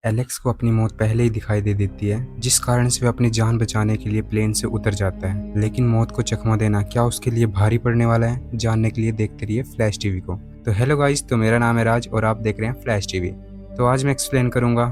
Alex को अपनी मौत पहले ही दिखाई दे देती है, जिस कारण से वह अपनी जान बचाने के लिए प्लेन से उतर जाता है। लेकिन मौत को चकमा देना क्या उसके लिए भारी पड़ने वाला है? जानने के लिए देखते रहिए फ्लैश टीवी को। तो हेलो गाइस, तो मेरा नाम है राज और आप देख रहे हैं फ्लैश टीवी। तो आज मैं एक्सप्लेन करूंगा।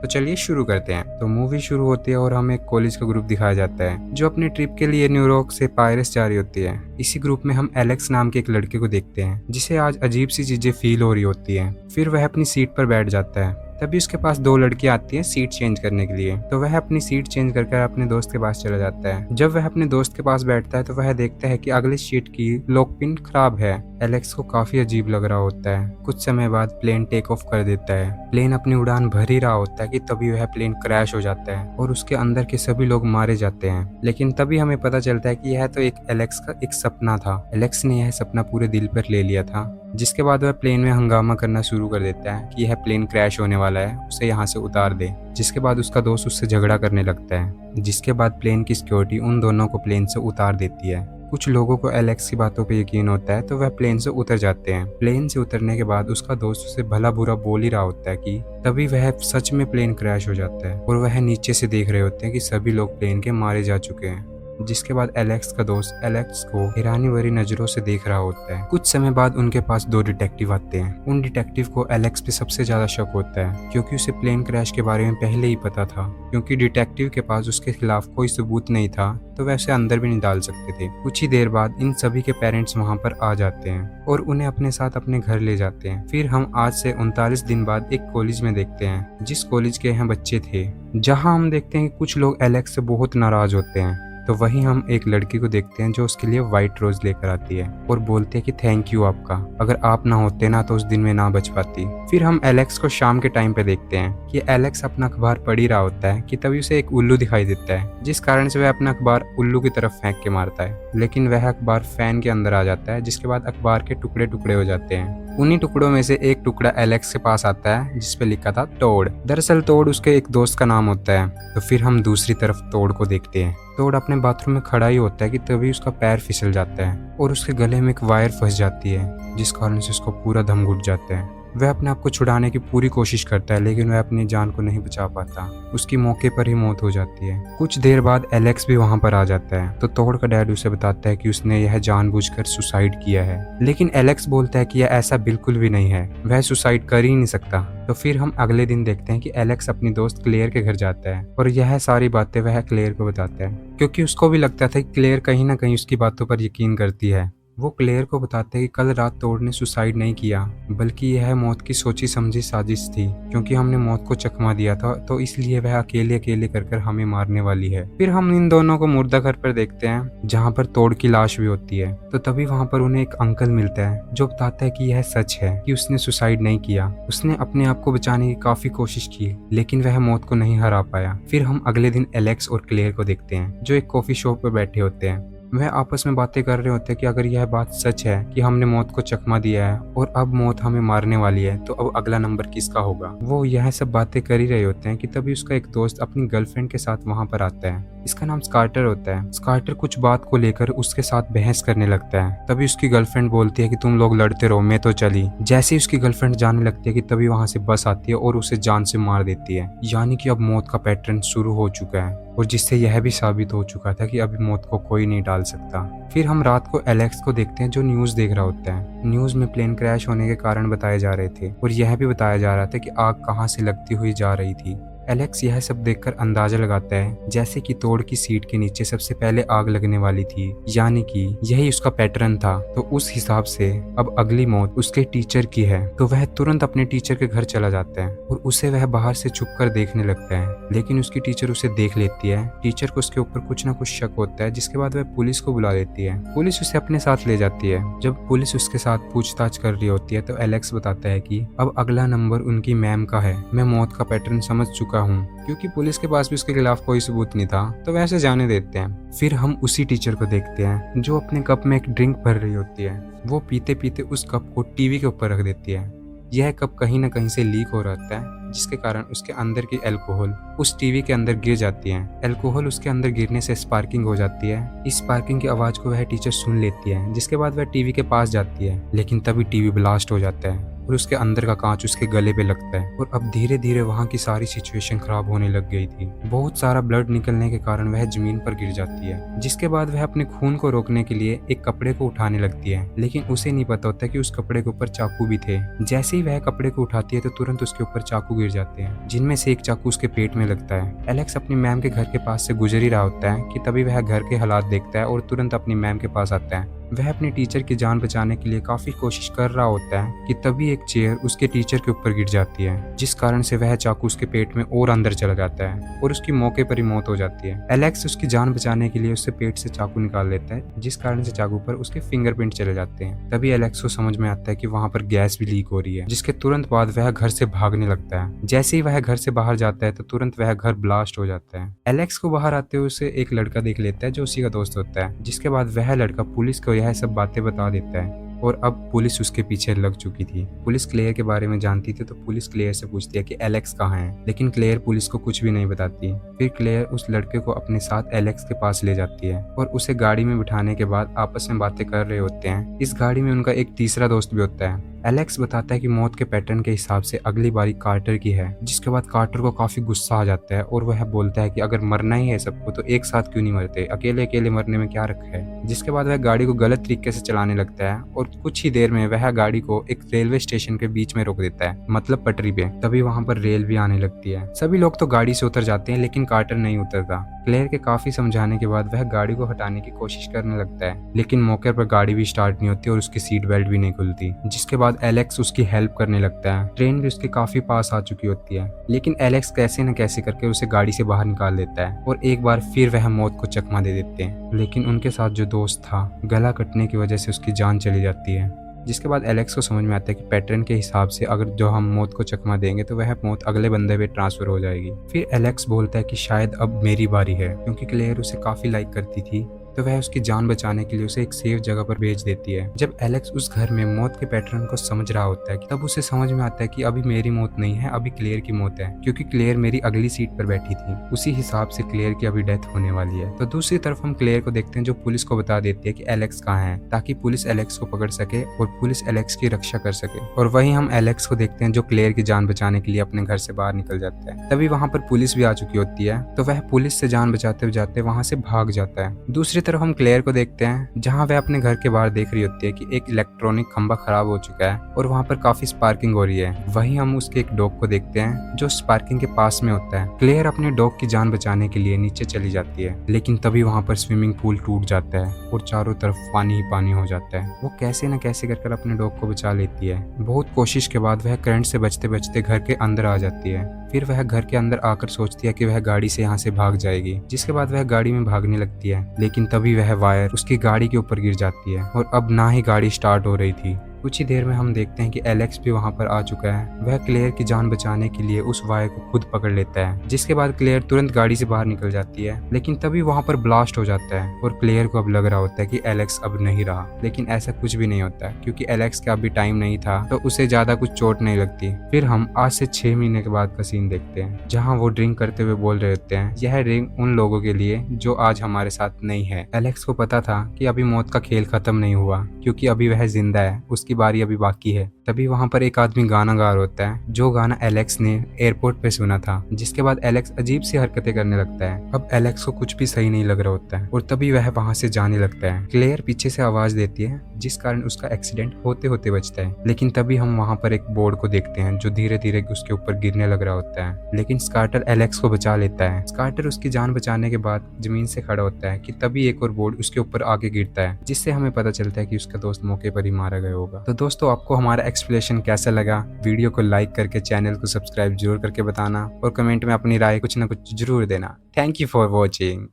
तो चलिए शुरू करते हैं। तो मूवी शुरू होती है और हमें एक कॉलेज का ग्रुप दिखाया जाता है जो अपनी ट्रिप के लिए न्यूयॉर्क से पायरस जा रही होती है। इसी ग्रुप में हम एलेक्स नाम के एक लड़के को देखते हैं जिसे आज अजीब सी चीजें फील हो रही होती हैं। फिर वह अपनी सीट पर बैठ जाता है। तभी उसके पास दो लड़कियां आती हैं सीट चेंज करने के लिए। तो वह अपनी सीट चेंज करके अपने दोस्त के पास चला जाता है। जब वह अपने दोस्त के पास बैठता है तो वह देखता है कि अगली सीट की लॉक पिन खराब है। एलेक्स को काफी अजीब लग रहा होता है। कुछ समय बाद प्लेन टेक ऑफ कर देता है। प्लेन अपनी उड़ान भर ही रहा होता है कि तभी वह प्लेन क्रैश हो जाता है और उसके अंदर के सभी लोग मारे जाते हैं। लेकिन तभी हमें पता चलता है कि यह तो एक एलेक्स का एक सपना था। एलेक्स ने यह सपना पूरे दिल पर ले लिया था। जिसके बाद वह प्लेन में हंगामा करना शुरू कर देता है कि यह प्लेन क्रैश होने वाला है, उसे यहाँ से उतार दे। जिसके बाद उसका दोस्त उससे झगड़ा करने लगता है। जिसके बाद प्लेन की सिक्योरिटी उन दोनों को प्लेन से उतार देती है। कुछ लोगों को एलेक्स की बातों पे यकीन होता है तो वह प्लेन से उतर जाते हैं। प्लेन से उतरने के बाद उसका दोस्त उसे भला बुरा बोल ही रहा होता है कि तभी वह सच में प्लेन क्रैश हो जाता है और वह नीचे से देख रहे होते हैं कि सभी लोग प्लेन के मारे जा चुके हैं। जिसके बाद एलेक्स का दोस्त एलेक्स को हैरानी भरी नजरों से देख रहा होता है। कुछ समय बाद उनके पास दो डिटेक्टिव आते हैं। उन डिटेक्टिव को एलेक्स पे सबसे ज्यादा शक होता है क्योंकि उसे प्लेन क्रैश के बारे में पहले ही पता था। क्योंकि डिटेक्टिव के पास उसके खिलाफ कोई सबूत नहीं था तो वह उसे अंदर भी नहीं डाल सकते थे। कुछ ही देर बाद इन सभी के पेरेंट्स वहां पर आ जाते हैं और उन्हें अपने साथ अपने घर ले जाते हैं। फिर हम आज से 39 दिन बाद एक कॉलेज में देखते हैं जिस कॉलेज के यहाँ बच्चे थे, जहाँ हम देखते हैं कि कुछ लोग एलेक्स से बहुत नाराज होते हैं। तो वहीं हम एक लड़की को देखते हैं जो उसके लिए व्हाइट रोज लेकर आती है और बोलते हैं कि थैंक यू आपका, अगर आप ना होते ना तो उस दिन में ना बच पाती। फिर हम एलेक्स को शाम के टाइम पे देखते हैं कि एलेक्स अपना अखबार पढ़ ही रहा होता है कि तभी उसे एक उल्लू दिखाई देता है, जिस कारण से वह अपना अखबार उल्लू की तरफ फेंक के मारता है। लेकिन वह अखबार फैन के अंदर आ जाता है, जिसके बाद अखबार के टुकड़े टुकड़े हो जाते हैं। उन्हीं टुकड़ों में से एक टुकड़ा एलेक्स के पास आता है जिसपे लिखा था टोड। दरअसल टोड उसके एक दोस्त का नाम होता है। तो फिर हम दूसरी तरफ टोड को देखते हैं। टोड अपने बाथरूम में खड़ा ही होता है कि तभी उसका पैर फिसल जाता है और उसके गले में एक वायर फंस जाती है, जिस कारण से उसको पूरा दम घुट जाता है। वह अपने आप को छुड़ाने की पूरी कोशिश करता है लेकिन वह अपनी जान को नहीं बचा पाता। उसकी मौके पर ही मौत हो जाती है। कुछ देर बाद एलेक्स भी वहां पर आ जाता है। तो टोड का डैड उसे बताता है कि उसने यह जानबूझकर सुसाइड किया है। लेकिन एलेक्स बोलता है कि यह ऐसा बिल्कुल भी नहीं है, वह सुसाइड कर ही नहीं सकता। तो फिर हम अगले दिन देखते हैं कि एलेक्स अपनी दोस्त क्लेयर के घर जाता है और यह सारी बातें वह क्लेयर को बताता है क्योंकि उसको भी लगता था कि क्लेयर कहीं ना कहीं उसकी बातों पर यकीन करती है। वो क्लेयर को बताते हैं कि कल रात टोड ने सुसाइड नहीं किया, बल्कि यह मौत की सोची समझी साजिश थी। क्योंकि हमने मौत को चकमा दिया था तो इसलिए वह अकेले अकेले कर हमें मारने वाली है। फिर हम इन दोनों को मुर्दा घर पर देखते हैं जहाँ पर टोड की लाश भी होती है। तो तभी वहाँ पर उन्हें एक अंकल मिलता है जो बताता है कि यह सच है कि उसने सुसाइड नहीं किया। उसने अपने आप को बचाने की काफी कोशिश की लेकिन वह मौत को नहीं हरा पाया। फिर हम अगले दिन एलेक्स और क्लेयर को देखते हैं जो एक कॉफी शॉप पर बैठे होते हैं। वह आपस में बातें कर रहे होते हैं कि अगर यह बात सच है कि हमने मौत को चकमा दिया है और अब मौत हमें मारने वाली है तो अब अगला नंबर किसका होगा। वो यह सब बातें कर ही रहे होते हैं कि तभी उसका एक दोस्त अपनी गर्लफ्रेंड के साथ वहां पर आता है। इसका नाम स्कार्टर होता है। स्कार्टर कुछ बात को लेकर उसके साथ बहस करने लगता है। तभी उसकी गर्लफ्रेंड बोलती है कि तुम लोग लड़ते रहो, मैं तो चली। जैसे ही उसकी गर्लफ्रेंड जाने लगती है कि तभी वहां से बस आती है और उसे जान से मार देती है। यानी कि अब मौत का पैटर्न शुरू हो चुका है और जिससे यह भी साबित हो चुका था कि अभी मौत को कोई नहीं टाल सकता। फिर हम रात को एलेक्स को देखते हैं जो न्यूज देख रहा होता है। न्यूज में प्लेन क्रैश होने के कारण बताए जा रहे थे और यह भी बताया जा रहा था कि आग कहां से लगती हुई जा रही थी। एलेक्स यह सब देखकर अंदाजा लगाता है जैसे कि टोड की सीट के नीचे सबसे पहले आग लगने वाली थी, यानी कि यही उसका पैटर्न था। तो उस हिसाब से अब अगली मौत उसके टीचर की है। तो वह तुरंत अपने टीचर के घर चला जाता है और उसे वह बाहर से छुप कर देखने लगता है। लेकिन उसकी टीचर उसे देख लेती है। टीचर को उसके ऊपर कुछ ना कुछ शक होता है, जिसके बाद वह पुलिस को बुला लेती है। पुलिस उसे अपने साथ ले जाती है। जब पुलिस उसके साथ पूछताछ कर रही होती है तो एलेक्स बताता है कि अब अगला नंबर उनकी मैम का है। मैं मौत का पैटर्न समझ चुका हूँ। क्योंकि पुलिस के पास भी उसके खिलाफ कोई सबूत नहीं था तो वैसे जाने देते हैं। फिर हम उसी टीचर को देखते हैं जो अपने कप में एक ड्रिंक भर रही होती है। वो पीते पीते उस कप को टीवी के ऊपर रख देती है। यह कप कहीं ना कहीं से लीक हो रहता है, जिसके कारण उसके अंदर की अल्कोहल उस टीवी के अंदर गिर जाती है। अल्कोहल उसके अंदर गिरने से स्पार्किंग हो जाती है। इस स्पार्किंग की आवाज को वह टीचर सुन लेती है, जिसके बाद वह टीवी के पास जाती है। लेकिन तभी टीवी ब्लास्ट हो जाता है और उसके अंदर का कांच उसके गले पे लगता है और अब धीरे धीरे वहाँ की सारी सिचुएशन खराब होने लग गई थी। बहुत सारा ब्लड निकलने के कारण वह जमीन पर गिर जाती है, जिसके बाद वह अपने खून को रोकने के लिए एक कपड़े को उठाने लगती है, लेकिन उसे नहीं पता होता कि उस कपड़े के ऊपर चाकू भी थे। जैसे ही वह कपड़े को उठाती है तो तुरंत उसके ऊपर चाकू गिर जाते हैं, जिनमें से एक चाकू उसके पेट में लगता है। एलेक्स अपनी मैम के घर के पास से गुजर ही रहा होता है कि तभी वह घर के हालात देखता है और तुरंत अपनी मैम के पास आता है। वह अपने टीचर की जान बचाने के लिए काफी कोशिश कर रहा होता है कि तभी एक चेयर उसके टीचर के ऊपर गिर जाती है, जिस कारण से वह चाकू उसके पेट में और अंदर चला जाता है और उसकी मौके पर ही मौत हो जाती है। एलेक्स उसकी जान बचाने के लिए उससे पेट से चाकू निकाल लेता है, जिस कारण से चाकू पर उसके फिंगरप्रिंट चले जाते हैं। तभी एलेक्स को समझ में आता है कि वहाँ पर गैस भी लीक हो रही है, जिसके तुरंत बाद वह घर से भागने लगता है। जैसे ही वह घर से बाहर जाता है तो तुरंत वह घर ब्लास्ट हो जाता है। एलेक्स को बाहर आते हुए उसे एक लड़का देख लेता है जो उसी का दोस्त होता है, जिसके बाद वह लड़का पुलिस को यह सब बातें बता देता है और अब पुलिस उसके पीछे लग चुकी थी। पुलिस क्लेयर के बारे में जानती थी तो पुलिस क्लेयर से पूछती है कि एलेक्स कहाँ है, लेकिन क्लेयर पुलिस को कुछ भी नहीं बताती। फिर क्लेयर उस लड़के को अपने साथ एलेक्स के पास ले जाती है और उसे गाड़ी में बिठाने के बाद आपस में बातें कर रहे होते हैं। इस गाड़ी में उनका एक तीसरा दोस्त भी होता है। एलेक्स बताता है कि मौत के पैटर्न के हिसाब से अगली बारी कार्टर की है, जिसके बाद कार्टर को काफी गुस्सा आ जाता है और वह बोलता है कि अगर मरना ही है सबको तो एक साथ क्यों नहीं मरते, अकेले अकेले मरने में क्या रखा है। जिसके बाद वह गाड़ी को गलत तरीके से चलाने लगता है और कुछ ही देर में वह गाड़ी को एक रेलवे स्टेशन के बीच में रोक देता है, मतलब पटरी पे। तभी वहाँ पर रेल भी आने लगती है। सभी लोग तो गाड़ी से उतर जाते हैं लेकिन कार्टर नहीं उतरता। क्लेयर के काफी समझाने के बाद वह गाड़ी को हटाने की कोशिश करने लगता है, लेकिन मौके पर गाड़ी भी स्टार्ट नहीं होती और उसकी सीट बेल्ट भी नहीं खुलती। जिसके बाद एलेक्स उसकी हेल्प करने लगता है। ट्रेन भी उसके काफी पास आ चुकी होती है, लेकिन एलेक्स कैसे न कैसे करके उसे गाड़ी से बाहर निकाल देता है और एक बार फिर वह मौत को चकमा दे देते हैं। लेकिन उनके साथ जो दोस्त था, गला कटने की वजह से उसकी जान चली जाती है। जिसके बाद एलेक्स को समझ में आता है कि पैटर्न के हिसाब से अगर जो हम मौत को चकमा देंगे तो वह मौत अगले बंदे पे ट्रांसफर हो जाएगी। फिर एलेक्स बोलता है कि शायद अब मेरी बारी है, क्योंकि क्लेयर उसे काफी लाइक करती थी तो वह उसकी जान बचाने के लिए उसे एक सेफ जगह पर भेज देती है। जब एलेक्स उस घर में मौत के पैटर्न को समझ रहा होता है तब उसे समझ में आता है कि अभी मेरी मौत नहीं है, अभी क्लेयर की मौत है, क्योंकि क्लेयर मेरी अगली सीट पर बैठी थी। उसी हिसाब से क्लेयर की अभी डेथ होने वाली है। तो दूसरी तरफ हम क्लेयर को देखते हैं जो पुलिस को बता देती है कि एलेक्स कहाँ है, ताकि पुलिस एलेक्स को पकड़ सके और पुलिस एलेक्स की रक्षा कर सके। और वहीं हम एलेक्स को देखते हैं जो क्लेयर की जान बचाने के लिए अपने घर से बाहर निकल जाता है। तभी वहाँ पर पुलिस भी आ चुकी होती है तो वह पुलिस से जान बचाते बचाते वहाँ से भाग जाता है। दूसरी तरफ हम क्लेयर को देखते हैं जहां वह अपने घर के बाहर देख रही होती है कि एक इलेक्ट्रॉनिक खंभा खराब हो चुका है और वहां पर काफी स्पार्किंग हो रही है। वहीं हम उसके एक डॉग को देखते हैं जो स्पार्किंग के पास में होता है। क्लेयर अपने डॉग की जान बचाने के लिए नीचे चली जाती है, लेकिन तभी वहां पर स्विमिंग पूल टूट जाता है और चारों तरफ पानी ही पानी हो जाता है। वो कैसे न कैसे कर अपने डॉग को बचा लेती है। बहुत कोशिश के बाद वह करंट से बचते बचते घर के अंदर आ जाती है। फिर वह घर के अंदर आकर सोचती है कि वह गाड़ी से यहाँ से भाग जाएगी, जिसके बाद वह गाड़ी में भागने लगती है, लेकिन तभी वह वायर उसकी गाड़ी के ऊपर गिर जाती है और अब ना ही गाड़ी स्टार्ट हो रही थी। कुछ ही देर में हम देखते हैं कि एलेक्स भी वहां पर आ चुका है। वह क्लेयर की जान बचाने के लिए उस वायर को खुद पकड़ लेता है, जिसके बाद क्लेयर तुरंत गाड़ी से बाहर निकल जाती है, लेकिन तभी वहां पर ब्लास्ट हो जाता है और क्लेयर को अब लग रहा होता है कि एलेक्स अब नहीं रहा। लेकिन ऐसा कुछ भी नहीं होता है, क्योंकि एलेक्स का अभी टाइम नहीं था तो उसे ज्यादा कुछ चोट नहीं लगती। फिर हम आज से 6 महीने के बाद का सीन देखते हैं जहाँ वो ड्रिंक करते हुए बोल रहे होते हैं, यह ड्रिंक उन लोगों के लिए जो आज हमारे साथ नहीं है। एलेक्स को पता था कि अभी मौत का खेल खत्म नहीं हुआ, क्योंकि अभी वह जिंदा है, उसकी बारी अभी बाकी है। तभी वहां पर एक आदमी गाना गा रहा होता है, जो गाना एलेक्स ने एयरपोर्ट पे सुना था। जिसके बाद एलेक्स अजीब सी हरकतें करने लगता है। अब एलेक्स को कुछ भी सही नहीं लग रहा होता है और तभी वह वहां से जाने लगता है। क्लेयर पीछे से आवाज देती है, जिस कारण उसका एक्सीडेंट होते होते बचता है। लेकिन तभी हम वहां पर एक बोर्ड को देखते हैं जो धीरे धीरे उसके ऊपर गिरने लग रहा होता है, लेकिन स्कार्टर एलेक्स को बचा लेता है। स्कार्टर उसकी जान बचाने के बाद जमीन से खड़ा होता है कि तभी एक और बोर्ड उसके ऊपर आगे गिरता है, जिससे हमें पता चलता है कि उसका दोस्त मौके पर ही मारा गया होगा। तो दोस्तों, आपको हमारा एक्सप्लेनेशन कैसा लगा? वीडियो को लाइक करके चैनल को सब्सक्राइब जरूर करके बताना और कमेंट में अपनी राय कुछ ना कुछ जरूर देना। Thank you for watching.